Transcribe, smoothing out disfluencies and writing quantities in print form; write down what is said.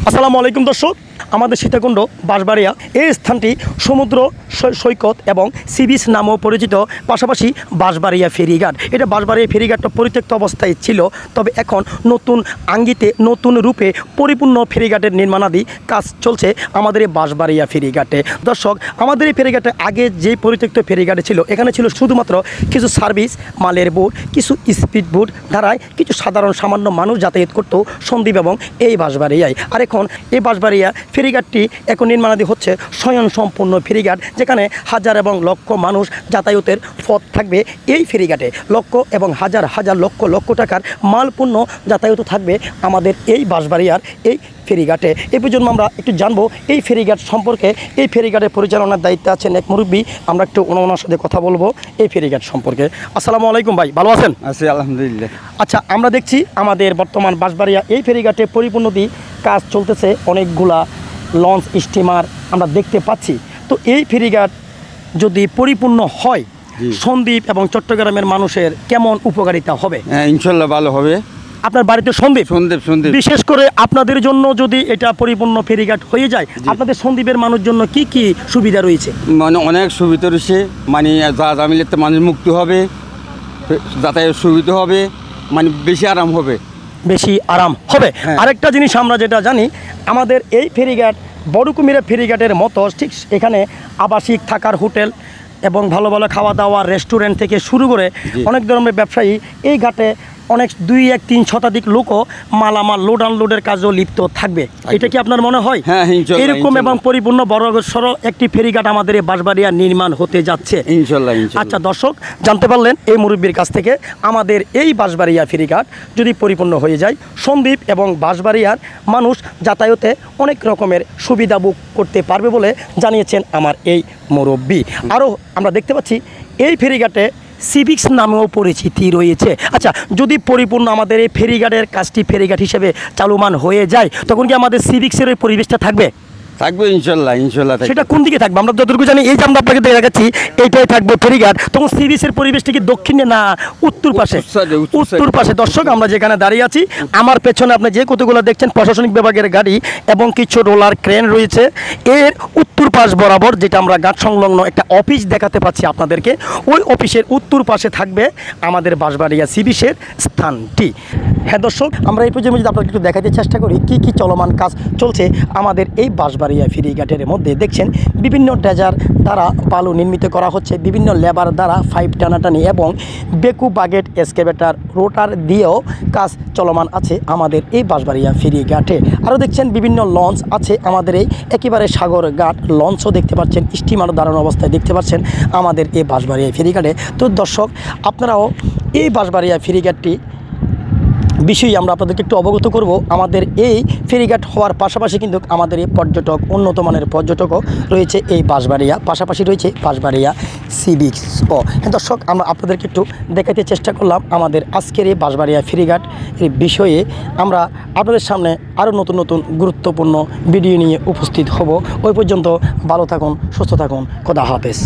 আসসালামু আলাইকুম দর্শক, আমাদের সীতাকুণ্ড বাঁশবাড়িয়া এই স্থানটি সমুদ্র সৈকত এবং সি বিচ নামেও পরিচিত, পাশাপাশি বাঁশবাড়িয়া ফেরিঘাট। এটা বাঁশবাড়িয়া ফেরিঘাটটা পরিত্যক্ত অবস্থায় ছিল, তবে এখন নতুন আঙ্গিতে নতুন রূপে পরিপূর্ণ ফেরিঘাটের নির্মাণাদি কাজ চলছে আমাদের এই বাঁশবাড়িয়া ফেরিঘাটে। দর্শক, আমাদের এই ফেরিঘাটে আগে যে পরিত্যক্ত ফেরিঘাটে ছিল, এখানে ছিল শুধুমাত্র কিছু সার্ভিস মালের বোট, কিছু স্পিড বোট ধারায় কিছু সাধারণ সামান্য মানুষ যাতায়াত করত সন্দ্বীপ এবং এই বাঁশবাড়িয়ায়। আর এখন এই বাঁশবাড়িয়া ফেরিঘাটটি এখন নির্মাণাধী হচ্ছে স্বয়ংসম্পূর্ণ ফেরিঘাট, যেখানে হাজার এবং লক্ষ মানুষ যাতায়াতের পথ থাকবে। এই ফেরিঘাটে লক্ষ এবং হাজার হাজার লক্ষ লক্ষ টাকার মালপূর্ণ যাতায়াত থাকবে আমাদের এই বাঁশবাড়িয়ার এই ফেরিঘাটে। এই পর্যন্ত আমরা একটু জানবো এই ফেরিঘাট সম্পর্কে। এই ফেরিঘাটের পরিচালনার দায়িত্বে আছেন এক মুরব্বী, আমরা একটু ওনার সাথে কথা বলবো এই ফেরিঘাট সম্পর্কে। আসসালামু আলাইকুম ভাই, ভালো আছেন? আছি আলহামদুলিল্লাহ। আচ্ছা, আমরা দেখছি আমাদের বর্তমান বাঁশবাড়িয়া এই ফেরিঘাটে পরিপূর্ণতি কাজ চলতেছে, অনেকগুলা লঞ্চ স্টিমার আমরা দেখতে পাচ্ছি। তো এই ফেরিঘাট যদি পরিপূর্ণ হয়, সন্দ্বীপ এবং চট্টগ্রামের মানুষের কেমন উপকারিতা হবে? ইনশাল্লাহ ভালো হবে। আপনার বাড়িতে সন্দ্বীপ, সন্দ্বীপ বিশেষ করে আপনাদের জন্য যদি এটা পরিপূর্ণ ফেরিঘাট হয়ে যায়, আপনাদের সন্দ্বীপের মানুষের জন্য কি কি সুবিধা রয়েছে? মানে অনেক সুবিধা রয়েছে, মানে জামিলেতে মানুষ মুক্তি হবে, যাতায়াত সুবিধা হবে, মানে বেশি আরাম হবে। আরেকটা জিনিস আমরা যেটা জানি, আমাদের এই ফেরিঘাট বড় কুমিরা ফেরিঘাটের মতো ঠিক এখানে আবাসিক থাকার হোটেল এবং ভালো ভালো খাওয়া দাওয়া রেস্টুরেন্ট থেকে শুরু করে অনেক ধরনের ব্যবসায়ী এই ঘাটে অনেক 2-3 শতাধিক লোকও মালামাল লোড আনলোডের কাজেও লিপ্ত থাকবে। এটা কি আপনার মনে হয়? এরকম এবং পরিপূর্ণ বড় সড়ো একটি ফেরিঘাট আমাদের এই বাঁশবাড়িয়া নির্মাণ হতে যাচ্ছে ইনশাল্লাহ। আচ্ছা দর্শক, জানতে পারলেন এই মুরব্বীর কাছ থেকে, আমাদের এই বাঁশবাড়িয়া ফেরিঘাট যদি পরিপূর্ণ হয়ে যায়, সন্দ্বীপ এবং বাঁশবাড়িয়ার মানুষ যাতায়াতে অনেক রকমের সুবিধা ভোগ করতে পারবে বলে জানিয়েছেন আমার এই মুরব্বী। আরও আমরা দেখতে পাচ্ছি এই ফেরিঘাটে সিভিক্স নামেও পরিচিতি রয়েছে। আচ্ছা, যদি পরিপূর্ণ আমাদের এই ফেরিঘাটের কাজটি ফেরিঘাট হিসেবে চালুমান হয়ে যায়, তখন কি আমাদের সিভিক্সের ওই পরিবেশটা থাকবে? থাকবে ইনশাল্লাহ। সেটা কোন দিকে থাকবে? আমরা যতটুকু জানি, এই যে আমরা আপনাকে দেখাচ্ছি এইটাই থাকবে ফেরিঘাট, তখন সিভিক্সের পরিবেশটা কি দক্ষিণে না উত্তর পাশে? উত্তর পাশে। দর্শক, আমরা যেখানে দাঁড়িয়ে আছি, আমার পেছনে আপনি যে কতগুলো দেখছেন প্রশাসনিক বিভাগের গাড়ি এবং কিছু রোলার ক্রেন রয়েছে। এর উত্তর পাশ বরাবর যেটা আমরা ঘাট সংলগ্ন একটা অফিস দেখাতে পাচ্ছি আপনাদেরকে, ওই অফিসের উত্তর পাশে থাকবে আমাদের বাঁশবাড়িয়া সিভিসের স্থানটি। হ্যাঁ দর্শক, আমরা এই পর্যন্ত যদি আপনাকে একটু দেখাতে চেষ্টা করি কি কি চলমান কাজ চলছে আমাদের এই বাঁশবাড়িয়া ফেরিঘাটের মধ্যে। দেখছেন বিভিন্ন ড্রেজার দ্বারা বালু নির্মিত করা হচ্ছে, বিভিন্ন লেবার দ্বারা পাইপ টানাটানি এবং বেকু বাগেট এক্সকেভেটর রোটার দিয়েও কাজ চলমান আছে আমাদের এই বাঁশবাড়িয়া ফেরিঘাটে। আরও দেখছেন বিভিন্ন লঞ্চ আছে আমাদের এই একেবারে সাগর ঘাট লঞ্চও দেখতে পাচ্ছেন, স্টিমার দাঁড়ানো অবস্থায় দেখতে পাচ্ছেন আমাদের এই বাঁশবাড়িয়া ফেরিঘাটে। তো দর্শক, আপনারাও এই বাঁশবাড়িয়া ফেরিঘাটটি বিষয়ে আমরা আপনাদেরকে একটু অবগত করব। আমাদের এই ফেরিঘাট হওয়ার পাশাপাশি কিন্তু আমাদের এই পর্যটক, উন্নত মানের পর্যটকও রয়েছে এই বাঁশবাড়িয়া, পাশাপাশি রয়েছে বাঁশবাড়িয়া সিভিক্সও। দর্শক, আমরা আপনাদেরকে একটু দেখাতে চেষ্টা করলাম আমাদের আজকের এই বাঁশবাড়িয়া ফেরিঘাট এই বিষয়ে। আমরা আপনাদের সামনে আরও নতুন নতুন গুরুত্বপূর্ণ ভিডিও নিয়ে উপস্থিত হব। ওই পর্যন্ত ভালো থাকুন, সুস্থ থাকুন, খোদা হাফেজ।